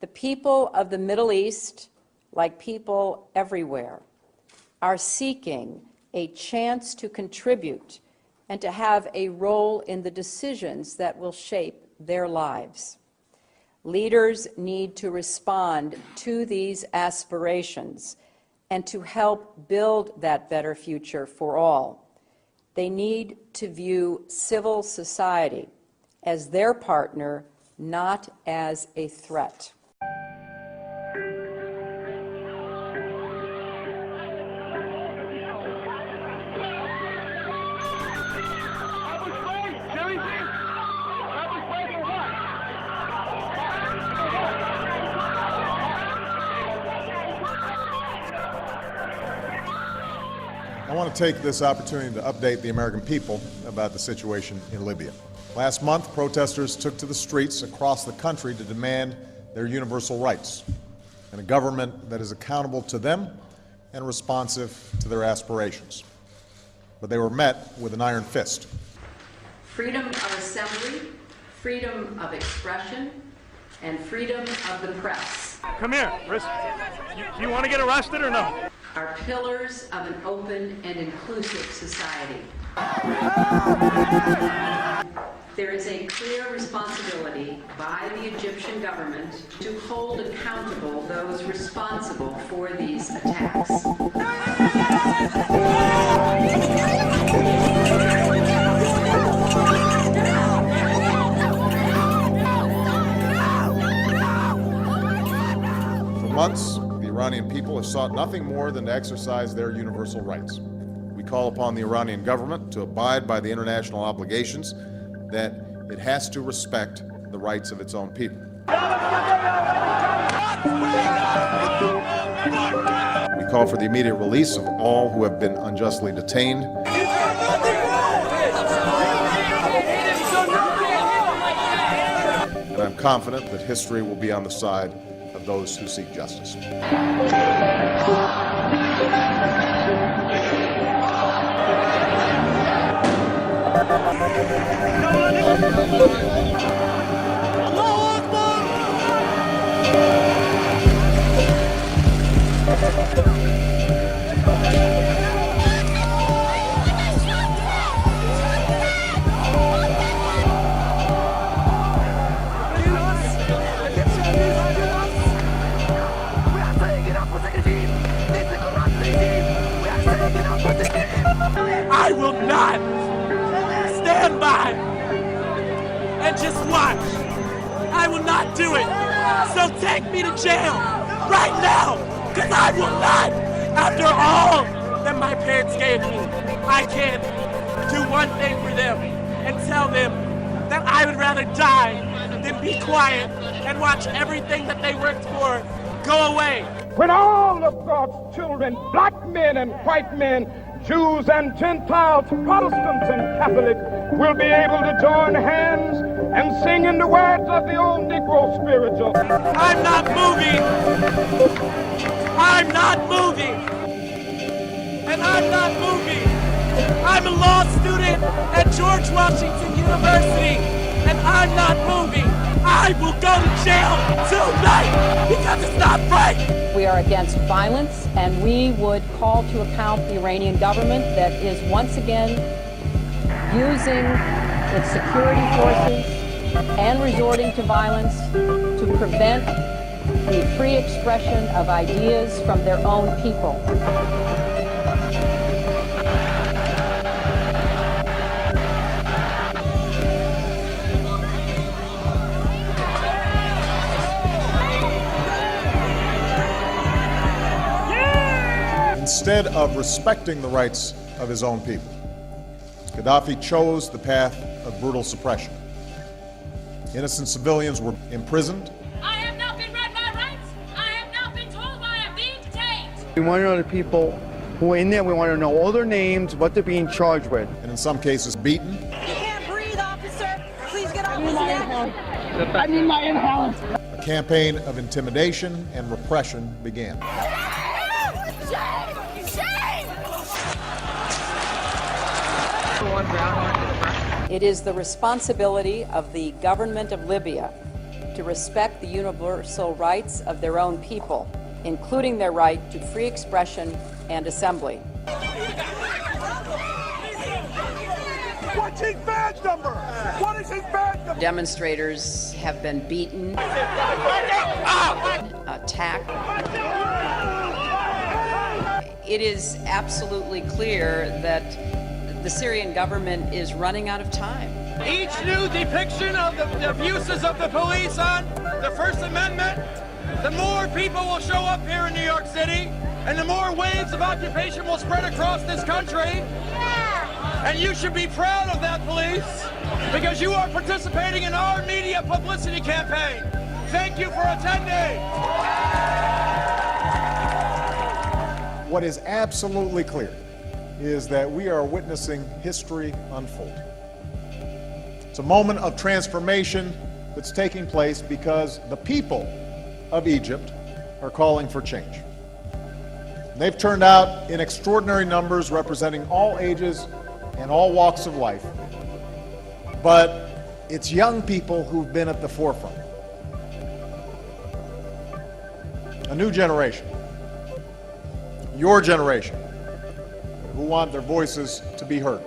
The people of the Middle East, like people everywhere, are seeking a chance to contribute and to have a role in the decisions that will shape their lives. Leaders need to respond to these aspirations and to help build that better future for all. They need to view civil society as their partner, not as a threat. I want to take this opportunity to update the American people about the situation in Libya. Last month, protesters took to the streets across the country to demand their universal rights and a government that is accountable to them and responsive to their aspirations. But they were met with an iron fist. Freedom of assembly, freedom of expression, and freedom of the press. Come here. You want to get arrested or no? Are pillars of an open and inclusive society. There is a clear responsibility by the Egyptian government to hold accountable those responsible for these attacks. For months, the Iranian people have sought nothing more than to exercise their universal rights. We call upon the Iranian government to abide by the international obligations that it has to respect the rights of its own people. We call for the immediate release of all who have been unjustly detained. And I'm confident that history will be on the side of those who seek justice. I will not stand by and just watch. I will not do it. So take me to jail right now, because I will not. After all that my parents gave me, I can do one thing for them and tell them that I would rather die than be quiet and watch everything that they worked for go away. When all of God's children, black men and white men, Jews and Gentiles, Protestants and Catholics, will be able to join hands and sing in the words of the old Negro spiritual. I'm not moving. I'm not moving. And I'm not moving. I'm a law student at George Washington University, and I'm not moving. I will go to jail tonight because it's not right. We are against violence, and we would call to account the Iranian government that is once again using its security forces and resorting to violence to prevent the free expression of ideas from their own people. Instead of respecting the rights of his own people, Gaddafi chose the path of brutal suppression. Innocent civilians were imprisoned. I have not been read my rights. I have not been told why I'm being detained. We want to know the people who are in there. We want to know all their names, what they're being charged with. And in some cases beaten. You can't breathe, officer. Please get off his neck. I need my inhalant. A campaign of intimidation and repression began. It is the responsibility of the government of Libya to respect the universal rights of their own people, including their right to free expression and assembly. What's his badge number? What is his badge number? Demonstrators have been beaten, attacked. It is absolutely clear that the Syrian government is running out of time. Each new depiction of the abuses of the police on the First Amendment, the more people will show up here in New York City, and the more waves of occupation will spread across this country. And you should be proud of that, police, because you are participating in our media publicity campaign. Thank you for attending. What is absolutely clear is that we are witnessing history unfold. It's a moment of transformation that's taking place because the people of Egypt are calling for change. They've turned out in extraordinary numbers representing all ages and all walks of life. But it's young people who've been at the forefront. A new generation, your generation, who want their voices to be heard.